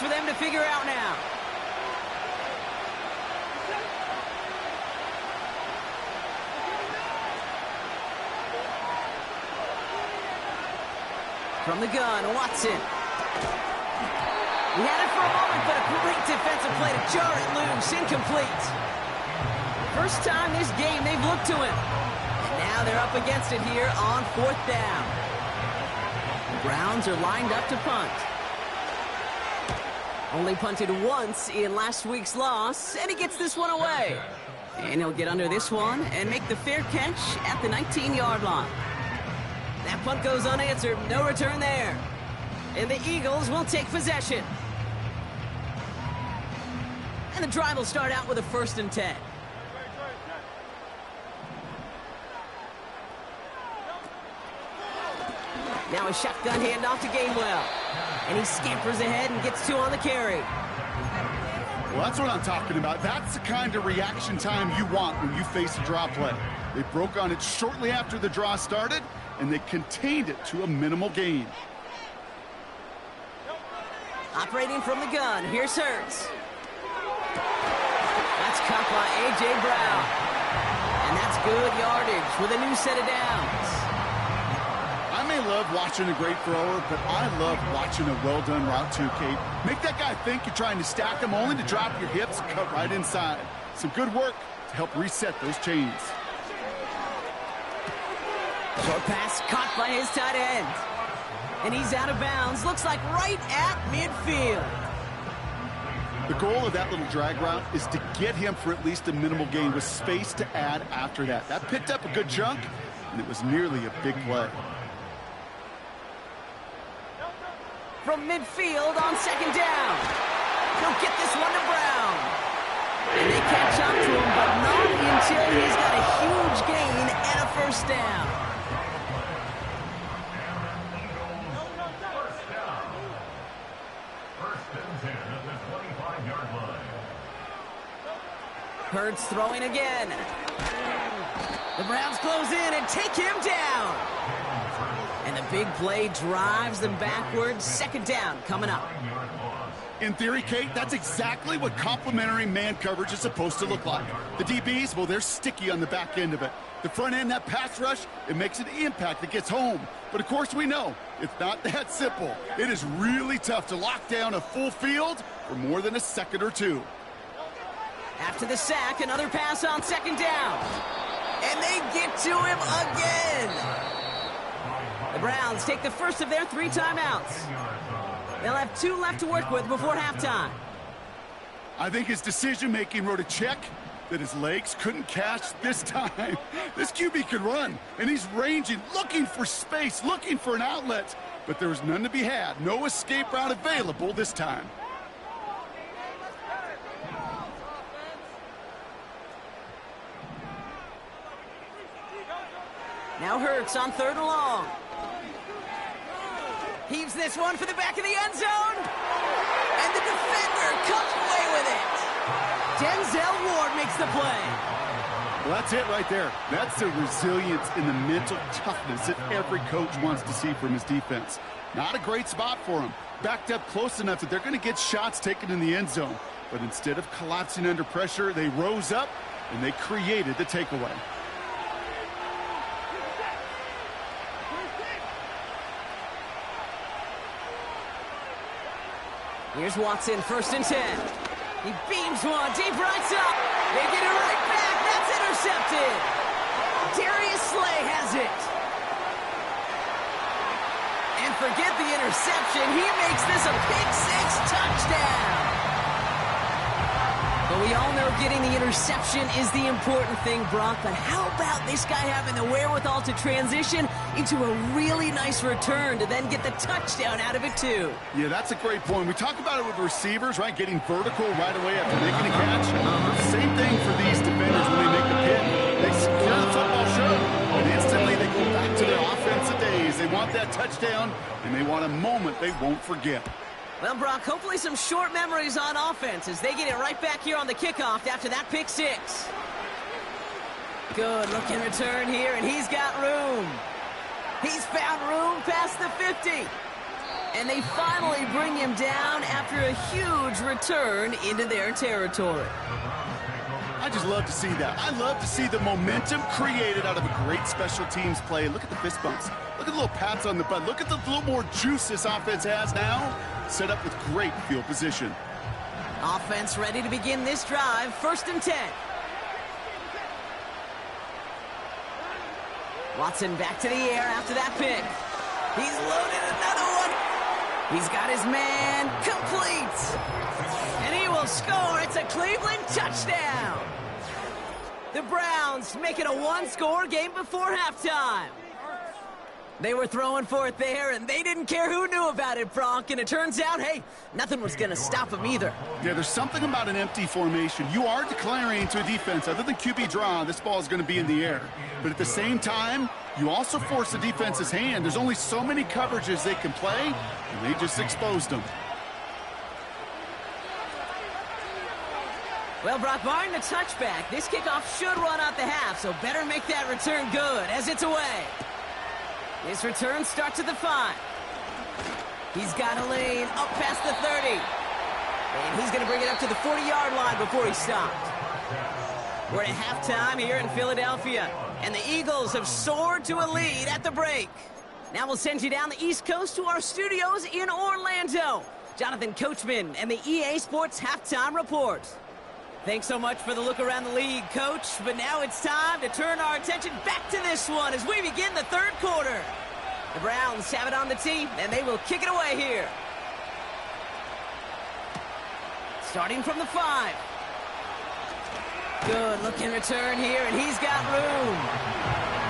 for them to figure out now. From the gun, Watson. He had it for a moment, but a great defensive play to jar it loose. Incomplete. First time this game they've looked to him. And now they're up against it here on 4th down. The Browns are lined up to punt. Only punted once in last week's loss, and he gets this one away. And he'll get under this one and make the fair catch at the 19-yard line. That punt goes unanswered. No return there. And the Eagles will take possession. And the drive will start out with a 1st and 10. Now a shotgun handoff to Gainwell. And he scampers ahead and gets 2 on the carry. Well, that's what I'm talking about. That's the kind of reaction time you want when you face a draw play. They broke on it shortly after the draw started, and they contained it to a minimal gain. Operating from the gun, here's Hurts. That's caught by A.J. Brown. And that's good yardage with a new set of downs. I may love watching a great thrower, but I love watching a well-done route too, Kate. Make that guy think you're trying to stack him only to drop your hips and cut right inside. Some good work to help reset those chains. Short pass caught by his tight end. And he's out of bounds. Looks like right at midfield. The goal of that little drag route is to get him for at least a minimal gain with space to add after that. That picked up a good chunk, and it was nearly a big play. From midfield on 2nd down. He'll get this one to Brown. And they catch up to him, but not until he's got a huge gain and a 1st down. Hurts throwing again. The Browns close in and take him down. And the big play drives them backwards. 2nd down coming up. In theory, Kate, that's exactly what complementary man coverage is supposed to look like. The DBs, well, they're sticky on the back end of it. The front end, that pass rush, it makes an impact that gets home. But of course we know it's not that simple. It is really tough to lock down a full field for more than a second or two. After the sack, another pass on 2nd down. And they get to him again. The Browns take the first of their 3 timeouts. They'll have 2 left to work with before halftime. I think his decision-making wrote a check that his legs couldn't catch this time. This QB can run, and he's ranging, looking for space, looking for an outlet. But there was none to be had. No escape route available this time. Now Hurts on 3rd and long. Heaves this one for the back of the end zone. And the defender comes away with it. Denzel Ward makes the play. Well, that's it right there. That's the resilience and the mental toughness that every coach wants to see from his defense. Not a great spot for him. Backed up close enough that they're going to get shots taken in the end zone. But instead of collapsing under pressure, they rose up and they created the takeaway. Here's Watson, 1st and 10. He beams one, deep right up. They get it right back. That's intercepted. Darius Slay has it. And forget the interception. He makes this a pick-6 touchdown. But we all know getting the interception is the important thing, Brock. But how about this guy having the wherewithal to transition into a really nice return to then get the touchdown out of it, too? Yeah, that's a great point. We talk about it with receivers, right? Getting vertical right away after making a catch. Same thing for these defenders when they make the pick. They secure the football show, and instantly they go back to their offensive days. They want that touchdown, and they want a moment they won't forget. Well, Brock, hopefully some short memories on offense as they get it right back here on the kickoff after that pick-6. Good looking return here, and he's got room. He's found room past the 50. And they finally bring him down after a huge return into their territory. I just love to see that. I love to see the momentum created out of a great special teams play. Look at the fist bumps. Look at the little pats on the butt. Look at the little more juice this offense has now. Set up with great field position. Offense ready to begin this drive. 1st and 10. Watson back to the air after that pick. He's loaded another one. He's got his man complete. And he will score. It's a Cleveland touchdown. The Browns make it a one-score game before halftime. They were throwing for it there, and they didn't care who knew about it, Bronk. And it turns out, hey, nothing was going to stop them either. Yeah, there's something about an empty formation. You are declaring to a defense, other than QB draw, this ball is going to be in the air. But at the same time, you also force the defense's hand. There's only so many coverages they can play, and they just exposed them. Well, Brock, barring the touchback, this kickoff should run out the half, so better make that return good as it's away. This return starts at the 5. He's got a lane up past the 30. And he's going to bring it up to the 40-yard line before he stopped. We're at halftime here in Philadelphia, and the Eagles have soared to a lead at the break. Now we'll send you down the East Coast to our studios in Orlando. Jonathan Coachman and the EA Sports Halftime Report. Thanks so much for the look around the league, Coach. But now it's time to turn our attention back to this one as we begin the 3rd quarter. The Browns have it on the tee, and they will kick it away here. Starting from the 5. Good looking return here, and he's got room.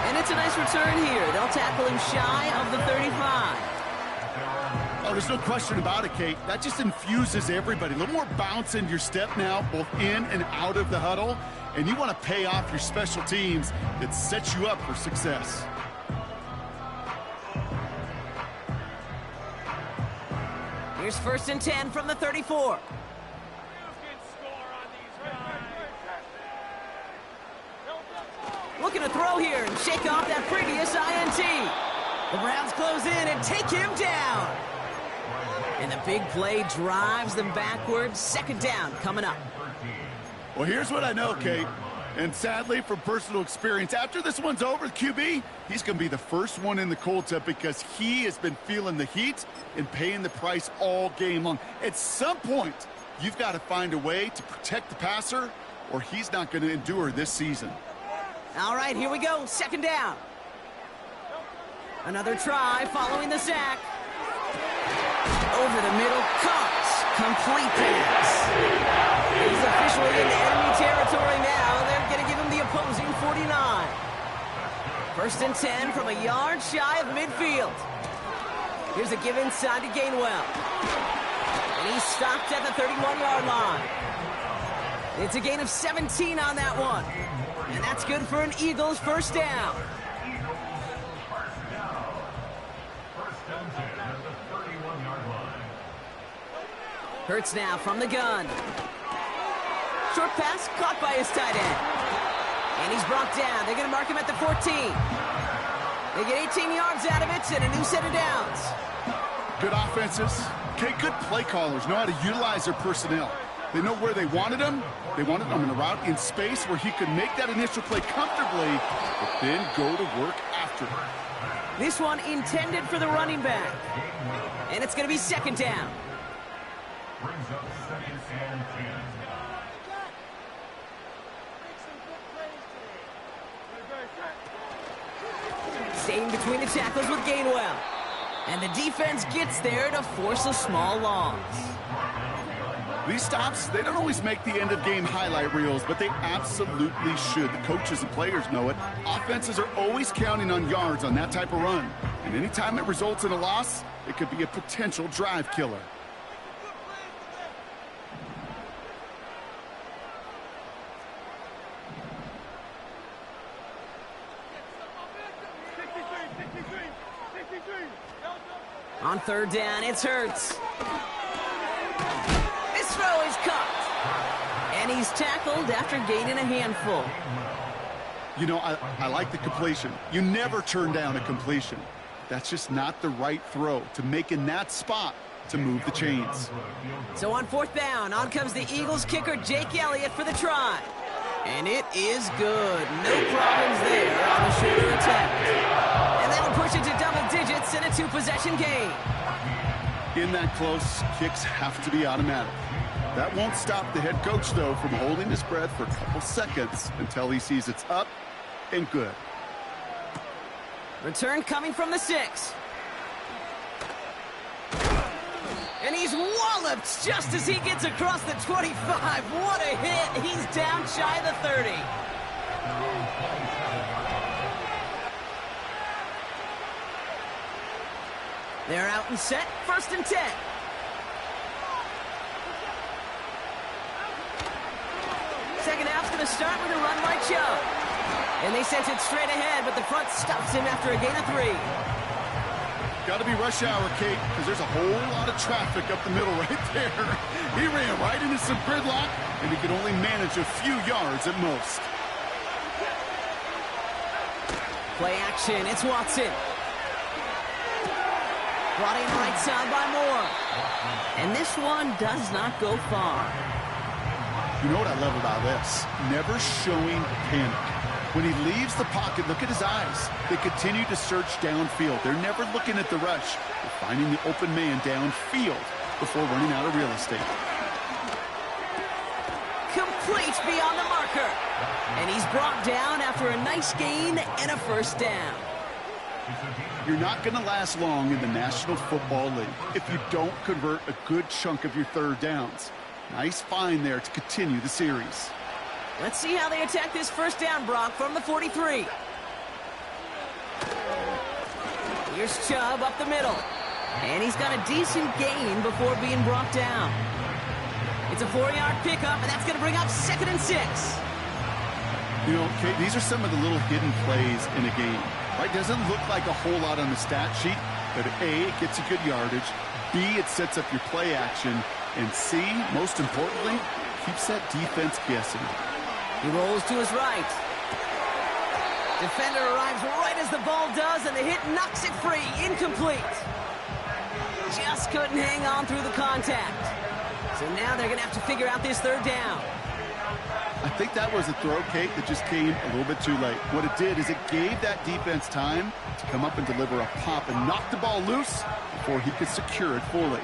And it's a nice return here. They'll tackle him shy of the 35. Oh, there's no question about it, Kate. That just infuses everybody. A little more bounce in your step now, both in and out of the huddle. And you want to pay off your special teams that sets you up for success. Here's 1st and 10 from the 34. Looking to throw here and shake off that previous INT. The Browns close in and take him down. And the big play drives them backwards. 2nd down coming up. Well, here's what I know, Kate. And sadly, from personal experience, after this one's over, QB, he's going to be the first one in the cold tub because he has been feeling the heat and paying the price all game long. At some point, you've got to find a way to protect the passer or he's not going to endure this season. All right, here we go. 2nd down. Another try following the sack. Over the middle, caught. Complete pass. He's officially in enemy territory now. They're going to give him the opposing 49. 1st and 10 from a yard shy of midfield. Here's a give inside to Gainwell. And he's stopped at the 31-yard line. It's a gain of 17 on that one. And that's good for an Eagles 1st down. Hurts now from the gun. Short pass caught by his tight end. And he's brought down. They're going to mark him at the 14. They get 18 yards out of it and a new set of downs. Good offenses. Okay, good play callers know how to utilize their personnel. They know where they wanted him. They wanted him in a route in space where he could make that initial play comfortably, but then go to work after it. This one intended for the running back. And it's going to be 2nd down. Brings up 2nd and 10. Staying between the tackles with Gainwell. And the defense gets there to force a small loss. These stops, they don't always make the end-of-game highlight reels, but they absolutely should. The coaches and players know it. Offenses are always counting on yards on that type of run. And anytime it results in a loss, it could be a potential drive killer. On 3rd down, it's Hurts. This throw is caught. And he's tackled after gaining a handful. You know, I like the completion. You never turn down a completion. That's just not the right throw to make in that spot to move the chains. So on 4th down, on comes the Eagles kicker, Jake Elliott, for the try. And it is good. No problems there on the shorter attempt. And that'll push it to double digits in a 2-possession game. In that close, kicks have to be automatic. That won't stop the head coach, though, from holding his breath for a couple seconds until he sees it's up and good. Return coming from the 6. And he's walloped just as he gets across the 25. What a hit. He's down shy of the 30. They're out and set. 1st and 10. Second half's going to start with a run by Chubb. And they sent it straight ahead, but the front stops him after a gain of 3. Got to be rush hour, Kate, because there's a whole lot of traffic up the middle right there. He ran right into some gridlock, and he could only manage a few yards at most. Play action. It's Watson. Brought in right side by Moore. And this one does not go far. You know what I love about this? Never showing panic. When he leaves the pocket, look at his eyes. They continue to search downfield. They're never looking at the rush. They're finding the open man downfield before running out of real estate. Complete beyond the marker. And he's brought down after a nice gain and a 1st down. You're not going to last long in the National Football League if you don't convert a good chunk of your 3rd downs. Nice find there to continue the series. Let's see how they attack this 1st down, Brock, from the 43. Here's Chubb up the middle. And he's got a decent gain before being brought down. It's a 4-yard pickup, and that's going to bring up 2nd and 6. You know, Kate, these are some of the little hidden plays in a game. Right? Doesn't look like a whole lot on the stat sheet, but A, it gets you good yardage. B, it sets up your play action. And C, most importantly, keeps that defense guessing. He rolls to his right. Defender arrives right as the ball does, and the hit knocks it free. Incomplete. Just couldn't hang on through the contact. So now they're going to have to figure out this 3rd down. I think that was a throw, Kate, that just came a little bit too late. What it did is it gave that defense time to come up and deliver a pop and knock the ball loose before he could secure it fully.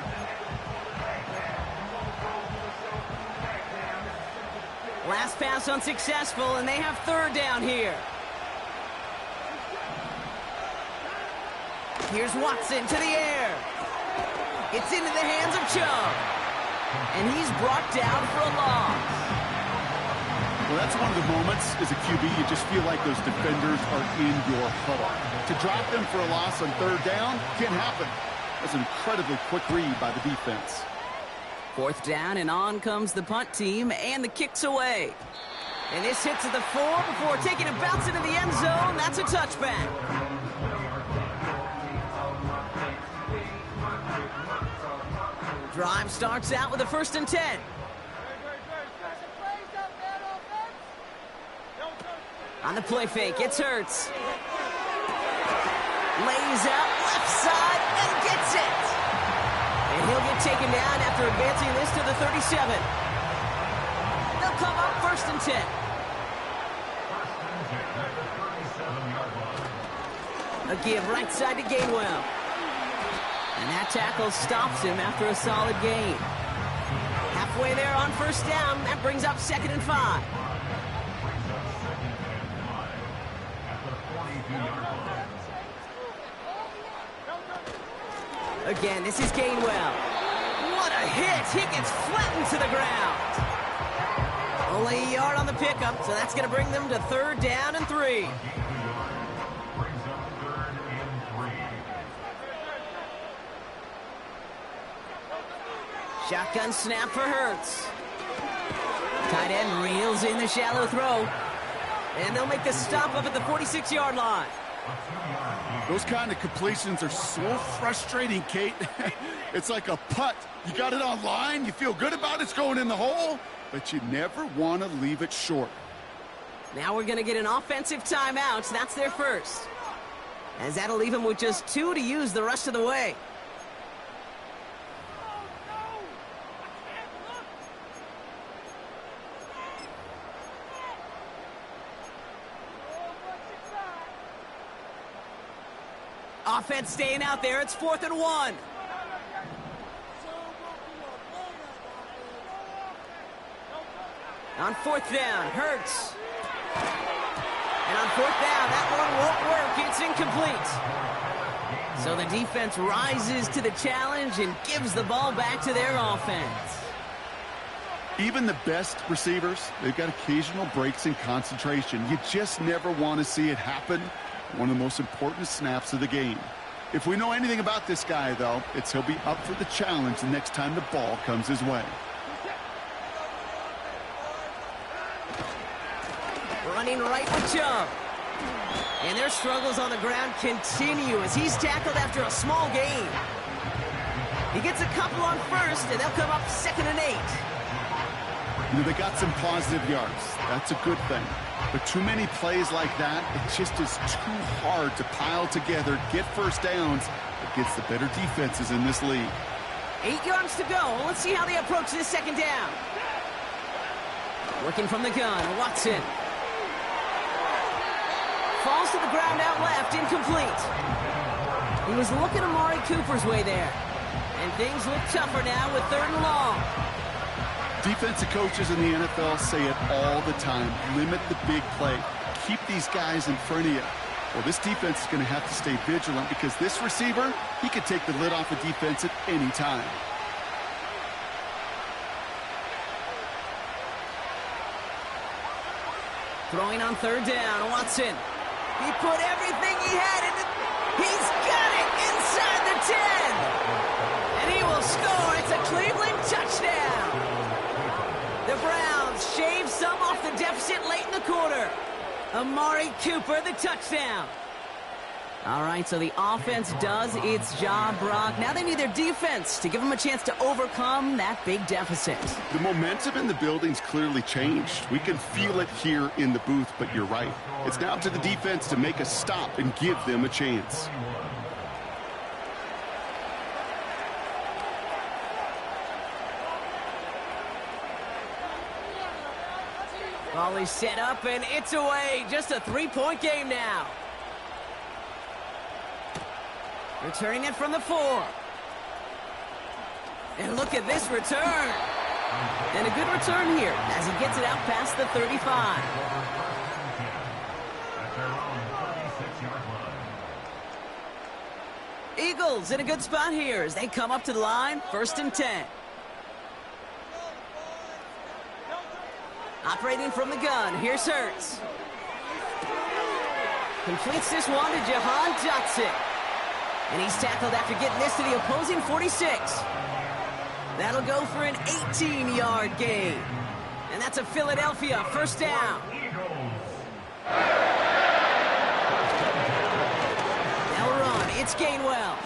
Last pass unsuccessful, and they have 3rd down here. Here's Watson to the air. It's into the hands of Chubb. And he's brought down for a loss. Well, that's one of the moments as a QB you just feel like those defenders are in your huddle. To drop them for a loss on 3rd down can't happen. That's an incredibly quick read by the defense. 4th down, and on comes the punt team, and the kick's away. And this hits at the 4 before taking a bounce into the end zone. That's a touchback. Drive starts out with a 1st and 10. On the play fake, it's Hurts. Lays out left side and gets it. And he'll get taken down after advancing this to the 37. They'll come up 1st and 10. A give right side to Gainwell. And that tackle stops him after a solid gain. Halfway there on 1st down, that brings up 2nd and 5. Again, this is Gainwell. What a hit! He gets flattened to the ground. Only a yard on the pickup, so that's going to bring them to 3rd down and 3. Shotgun snap for Hurts. Tight end reels in the shallow throw. And they'll make the stop up at the 46-yard line. Those kind of completions are so frustrating, Kate. It's like a putt. You got it on line, you feel good about it's going in the hole, but you never want to leave it short. Now we're going to get an offensive timeout. That's their first. as that'll leave him with just 2 to use the rest of the way. Offense staying out there. It's 4th and 1. On 4th down, Hurts. And on 4th down, that one won't work. It's incomplete. So the defense rises to the challenge and gives the ball back to their offense. Even the best receivers, they've got occasional breaks in concentration. You just never want to see it happen. One of the most important snaps of the game. If we know anything about this guy, though, it's he'll be up for the challenge the next time the ball comes his way. Running right with Chubb. And their struggles on the ground continue as he's tackled after a small gain. He gets a couple on first, and they'll come up 2nd and 8. You know, they got some positive yards. That's a good thing. But too many plays like that, it just is too hard to pile together, get first downs against the better defenses in this league. 8 yards to go. Let's see how they approach this 2nd down. Working from the gun, Watson. Falls to the ground out left, incomplete. He was looking Amari Cooper's way there. And things look tougher now with 3rd and long. Defensive coaches in the NFL say it all the time. Limit the big play. Keep these guys in front of you. Well, this defense is going to have to stay vigilant because this receiver, he could take the lid off a defense at any time. Throwing on 3rd down, Watson. He put everything he had in it. He's got it inside the 10. And he will score. It's a Cleveland touchdown. The Browns shave some off the deficit late in the quarter. Amari Cooper, the touchdown. All right, so the offense does its job, Brock. Now they need their defense to give them a chance to overcome that big deficit. The momentum in the building's clearly changed. We can feel it here in the booth, but you're right. It's now to the defense to make a stop and give them a chance. Ball is set up, and it's away. Just a 3-point game now. Returning it from the 4. And look at this return. And a good return here as he gets it out past the 35. Eagles in a good spot here as they come up to the line, 1st and 10. Operating from the gun, here's Hurts. Completes this one to Jahan Dotson. And he's tackled after getting this to the opposing 46. That'll go for an 18-yard gain. And that's a Philadelphia 1st down. They'll run. It's Gainwell.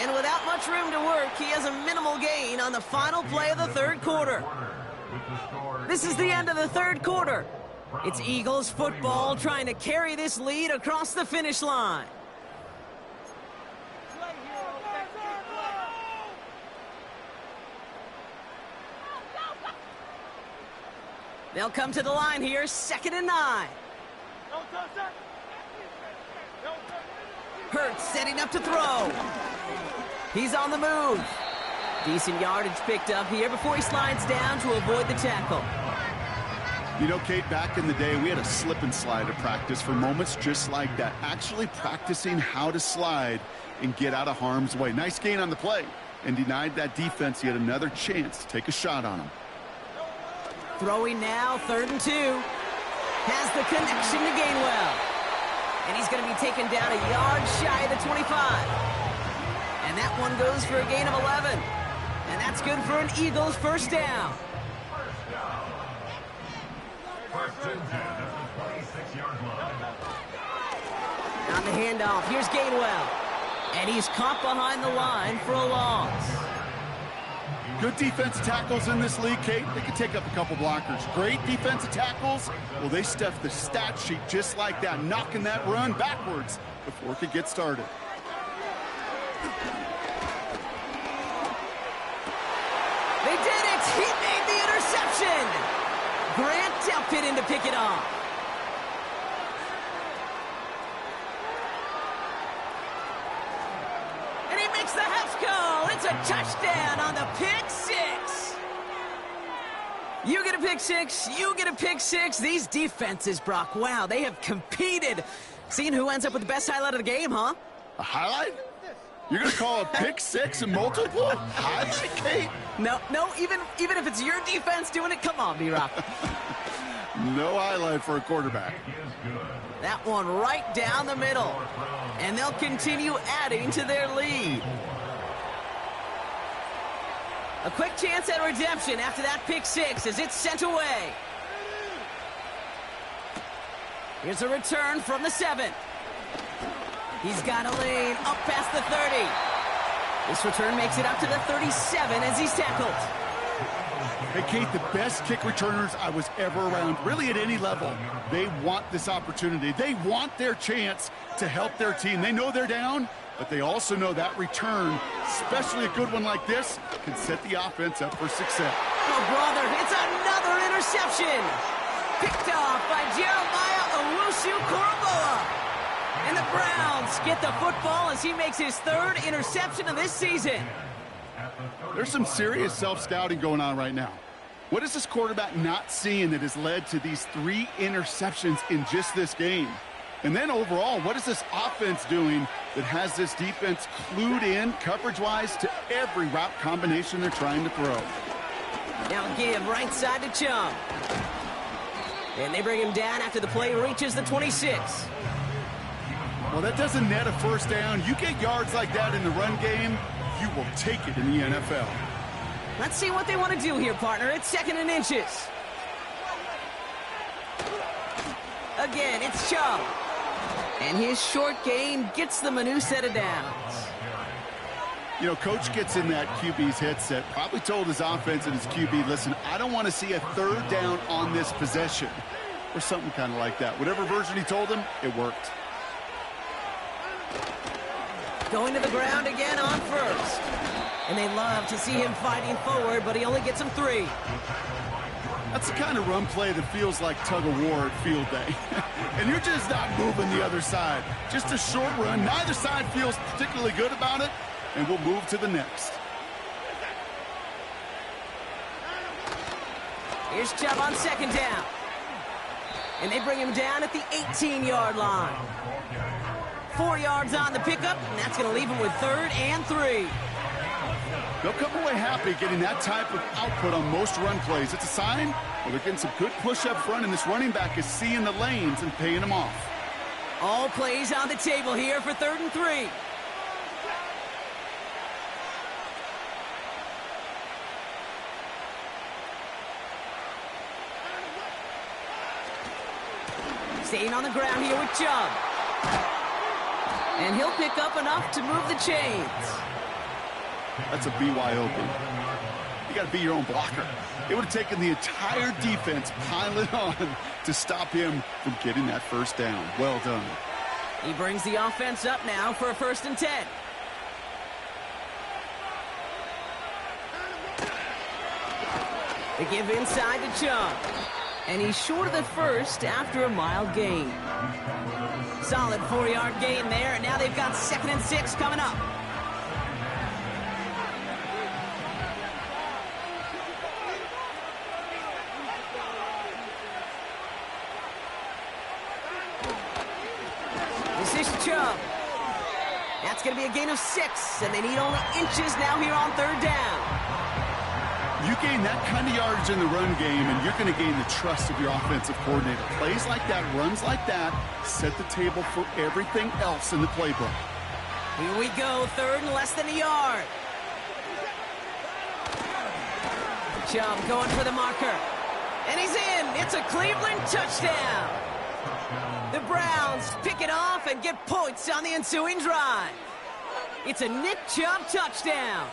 And without much room to work, he has a minimal gain on the final play of the 3rd quarter. This is the end of the 3rd quarter. It's Eagles football trying to carry this lead across the finish line. They'll come to the line here, 2nd and 9. Hurts setting up to throw. He's on the move. Decent yardage picked up here before he slides down to avoid the tackle. You know, Kate, back in the day, we had a slip and slide at practice for moments just like that. Actually practicing how to slide and get out of harm's way. Nice gain on the play and denied that defense yet another chance to take a shot on him. Throwing now, 3rd and 2. Has the connection to Gainwell. And he's going to be taken down a yard shy of the 25. And that one goes for a gain of 11. And that's good for an Eagles 1st down. On the handoff, here's Gainwell. And he's caught behind the line for a loss. Good defensive tackles in this league, Kate. They can take up a couple blockers. Great defensive tackles. Well, they stuffed the stat sheet just like that, knocking that run backwards before it could get started. They did it! He made the interception! Grant Delpit to pick it off. And he makes the house call. It's a touchdown on the pick six. You get a pick six, you get a pick six. These defenses, Brock, wow, they have competed. Seeing who ends up with the best highlight of the game, huh? A highlight? You're going to call a pick six and multiple? Highlight, Kate? No, even if it's your defense doing it, come on, B-Rock. No highlight for a quarterback. That one right down the middle. And they'll continue adding to their lead. A quick chance at redemption after that pick six as it's sent away. Here's a return from the 7. He's got a lane up past the 30. This return makes it up to the 37 as he's tackled. Hey, Kate, the best kick returners I was ever around, really at any level, they want this opportunity. They want their chance to help their team. They know they're down, but they also know that return, especially a good one like this, can set the offense up for success. Oh, brother, it's another interception. Picked off by Jeremiah Owusu-Koramoah. And the Browns get the football as he makes his 3rd interception of this season. There's some serious self-scouting going on right now. What is this quarterback not seeing that has led to these 3 interceptions in just this game? And then overall, what is this offense doing that has this defense clued in coverage-wise to every route combination they're trying to throw? Now give right side to Chung. And they bring him down after the play reaches the 26. Well, that doesn't net a first down. You get yards like that in the run game, you will take it in the NFL. Let's see what they want to do here, partner. It's 2nd and inches. Again, it's Chubb. And his short game gets them a new set of downs. You know, Coach gets in that QB's headset, probably told his offense and his QB, listen, I don't want to see a 3rd down on this possession. Or something kind of like that. Whatever version he told him, it worked. Going to the ground again on 1st. And they love to see him fighting forward, but he only gets him 3. That's the kind of run play that feels like tug-of-war at field day. And you're just not moving the other side. Just a short run. Neither side feels particularly good about it, and we'll move to the next. Here's Chubb on 2nd down. And they bring him down at the 18-yard line. 4 yards on the pickup, and that's going to leave him with 3rd and 3. They'll come away happy getting that type of output on most run plays. It's a sign, well, they're getting some good push up front, and this running back is seeing the lanes and paying them off. All plays on the table here for 3rd and 3. Staying on the ground here with Chubb. And he'll pick up enough to move the chains. That's a BYOB. You got to be your own blocker. It would have taken the entire defense piling on to stop him from getting that 1st down. Well done. He brings the offense up now for a 1st and 10. They give inside to Chubb. And he's short of the 1st after a mild gain. Solid 4-yard gain there, and now they've got 2nd and 6 coming up. This is Chubb. That's going to be a gain of 6, and they need only inches now here on 3rd down. You gain that kind of yardage in the run game, and you're going to gain the trust of your offensive coordinator. Plays like that, runs like that, set the table for everything else in the playbook. Here we go, 3rd and less than a yard. Chubb going for the marker. And he's in. It's a Cleveland touchdown. The Browns pick it off and get points on the ensuing drive. It's a Nick Chubb touchdown.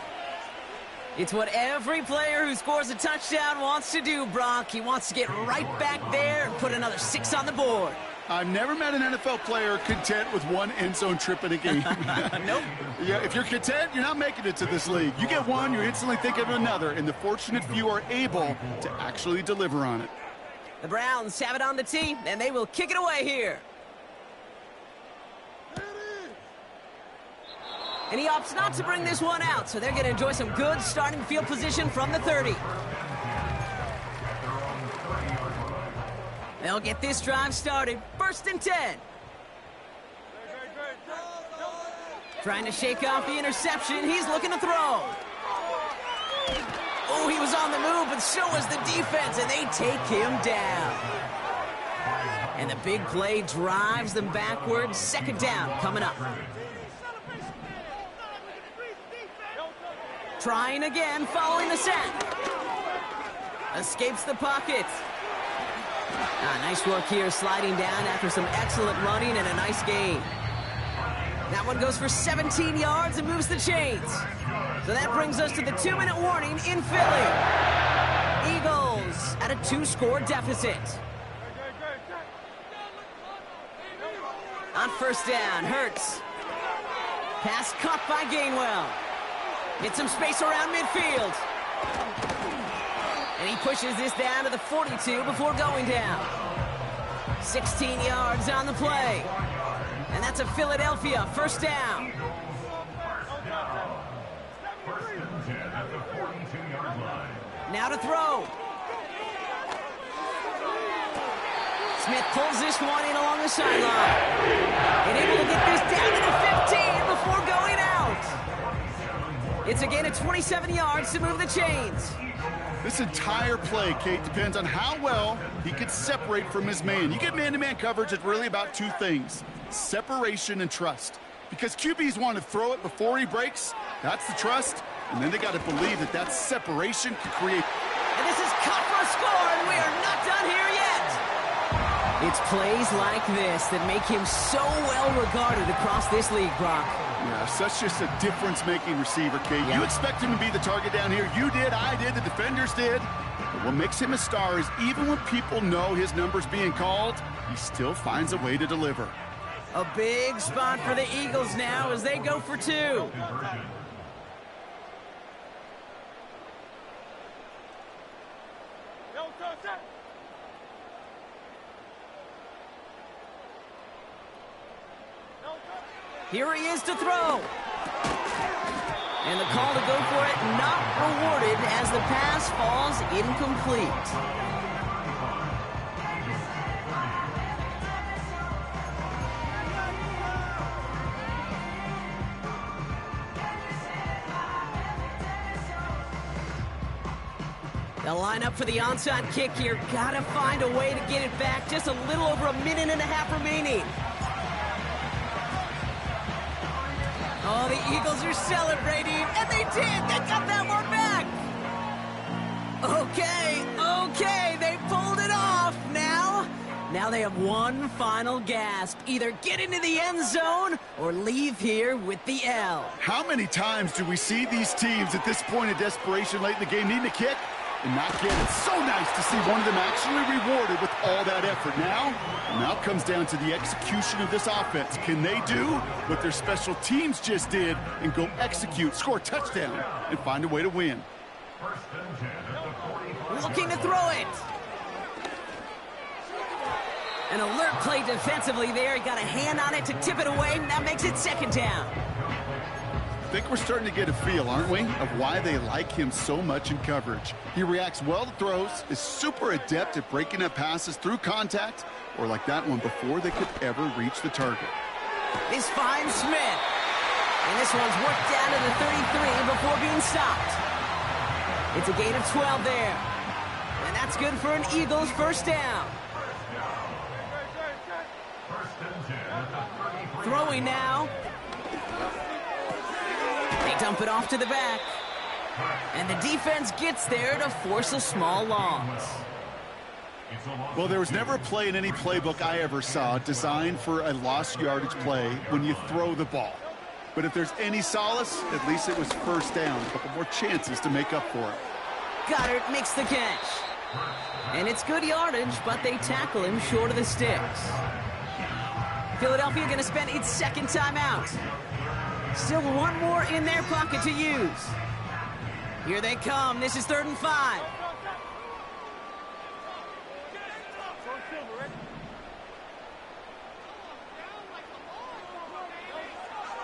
It's what every player who scores a touchdown wants to do, Brock. He wants to get right back there and put another 6 on the board. I've never met an NFL player content with one end zone trip in a game. Nope. Yeah, if you're content, you're not making it to this league. You get one, you're instantly thinking of another, and the fortunate few are able to actually deliver on it. The Browns have it on the tee, and they will kick it away here. And he opts not to bring this one out, so they're going to enjoy some good starting field position from the 30. They'll get this drive started. 1st and 10. Trying to shake off the interception. He's looking to throw. Oh, he was on the move, but so was the defense, and they take him down. And the big play drives them backwards. 2nd down coming up. Trying again, following the sack. Escapes the pocket. Nice work here, sliding down after some excellent running and a nice gain. That one goes for 17 yards and moves the chains. So that brings us to the 2-minute warning in Philly. Eagles at a 2-score deficit. On 1st down, Hurts. Pass caught by Gainwell. Get some space around midfield. And he pushes this down to the 42 before going down. 16 yards on the play. And that's a Philadelphia 1st down. Now to throw. Smith pulls this one in along the sideline. And able to get this down to the 15 before going out. It's a gain of 27 yards to move the chains. This entire play, Kate, depends on how well he could separate from his man. You get man-to-man coverage, it's really about 2 things: separation and trust. Because QBs want to throw it before he breaks, that's the trust, and then they got to believe that that separation can create. And this is caught for a score, and we are not done here yet. It's plays like this that make him so well regarded across this league, Brock. Yeah, such just a difference-making receiver, Kate. Yeah. You expect him to be the target down here. You did, I did, the defenders did. But what makes him a star is even when people know his number's being called, he still finds a way to deliver. A big spot for the Eagles now as they go for 2. Here he is to throw. And the call to go for it not rewarded as the pass falls incomplete. They'll line up for the onside kick here. Gotta find a way to get it back. Just a little over a minute and a half remaining. Oh, the Eagles are celebrating, and they did! They got that one back! Okay, they pulled it off now they have one final gasp. Either get into the end zone or leave here with the L. How many times do we see these teams at this point of desperation late in the game needing a kick and not get it? So nice to see one of them actually rewarded with all that effort. Now it comes down to the execution of this offense. Can they do what their special teams just did and go execute, score a touchdown, and find a way to win? Looking to throw it. An alert play defensively there. He got a hand on it to tip it away, and that makes it 2nd down. I think we're starting to get a feel, aren't we, of why they like him so much in coverage. He reacts well to throws, is super adept at breaking up passes through contact, or like that one before they could ever reach the target. This finds Smith. And this one's worked down to the 33 before being stopped. It's a gain of 12 there. And that's good for an Eagles 1st down. Throwing now. They dump it off to the back. And the defense gets there to force a small loss. Well, there was never a play in any playbook I ever saw designed for a lost yardage play when you throw the ball. But if there's any solace, at least it was first down. A couple more chances to make up for it. Goddard makes the catch. And it's good yardage, but they tackle him short of the sticks. Philadelphia going to spend its second timeout. Still one more in their pocket to use. Here they come. This is 3rd and 5.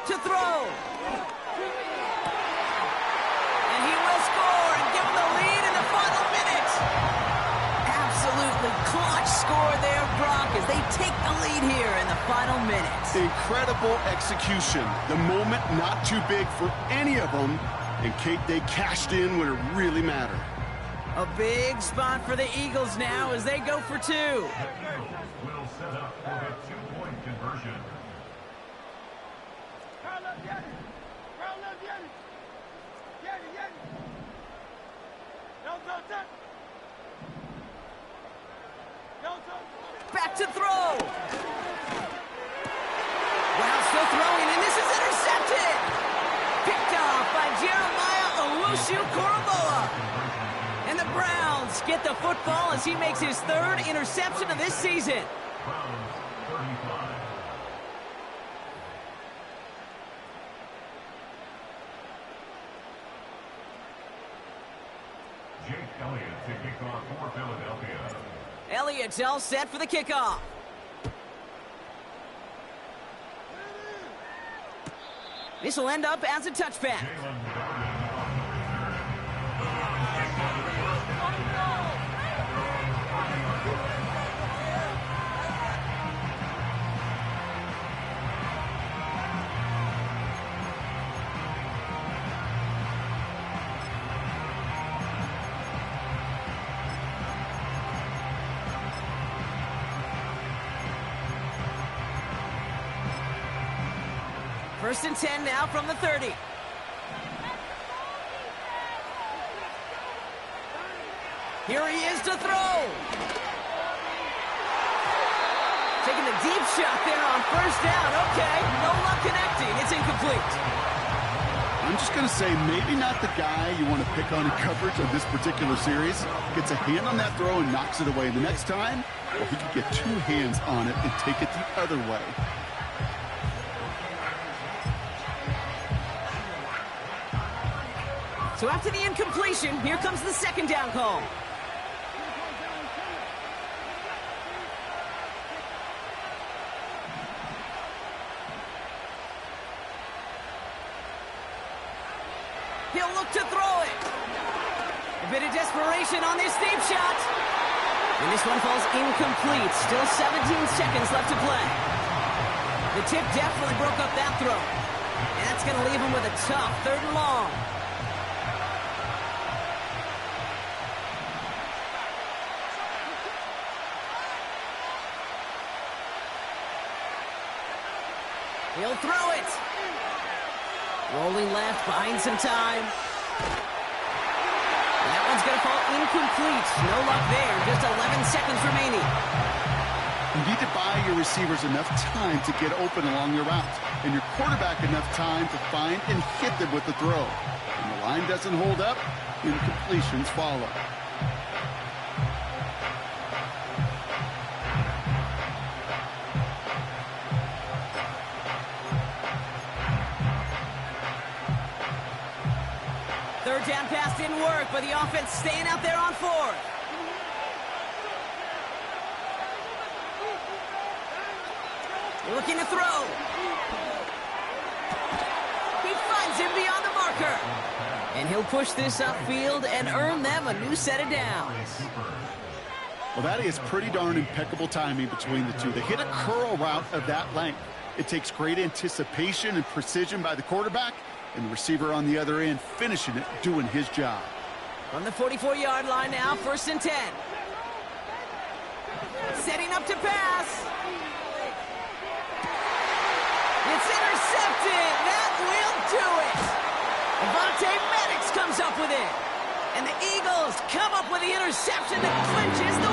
To throw. And he will score and give them the lead in the final minute. Absolutely clutch score there, Brock, as they take the lead here in the final minute. Incredible execution. The moment not too big for any of them. And Kate, they cashed in when it really mattered. A big spot for the Eagles now as they go for 2. The Eagles will set up for the 2-point conversion. Back to throw. Wow, still throwing, and this is intercepted. Picked off by Jeremiah Owusu-Koramoah. And the Browns get the football as he makes his 3rd interception of this season. Browns 35. Jake Elliott to kick off for Philadelphia. Elliott's all set for the kickoff. This will end up as a touchback. Jalen Gordon on First and 10 now from the 30. Here he is to throw. Taking the deep shot there on first down. Okay, no luck connecting. It's incomplete. I'm just going to say maybe not the guy you want to pick on in coverage of this particular series. Gets a hand on that throw and knocks it away. The next time, well, he could get 2 hands on it and take it the other way. So after the incompletion, here comes the second down call. He'll look to throw it. A bit of desperation on this deep shot. And this one falls incomplete. Still 17 seconds left to play. The tip definitely broke up that throw. And that's going to leave him with a tough 3rd and long. He'll throw it. Rolling left, buying some time. That one's going to fall incomplete. No luck there. Just 11 seconds remaining. You need to buy your receivers enough time to get open along your route, and your quarterback enough time to find and hit them with the throw. When the line doesn't hold up, incompletions follow. Third down pass didn't work, but the offense staying out there on 4th. Looking to throw. He finds him beyond the marker. And he'll push this upfield and earn them a new set of downs. Well, that is pretty darn impeccable timing between the two. They hit a curl route of that length. It takes great anticipation and precision by the quarterback, and the receiver on the other end finishing it, doing his job. From the 44-yard line now, 1st and 10. Setting up to pass. It's intercepted. That will do it. Avonte Maddox comes up with it. And the Eagles come up with the interception that clinches the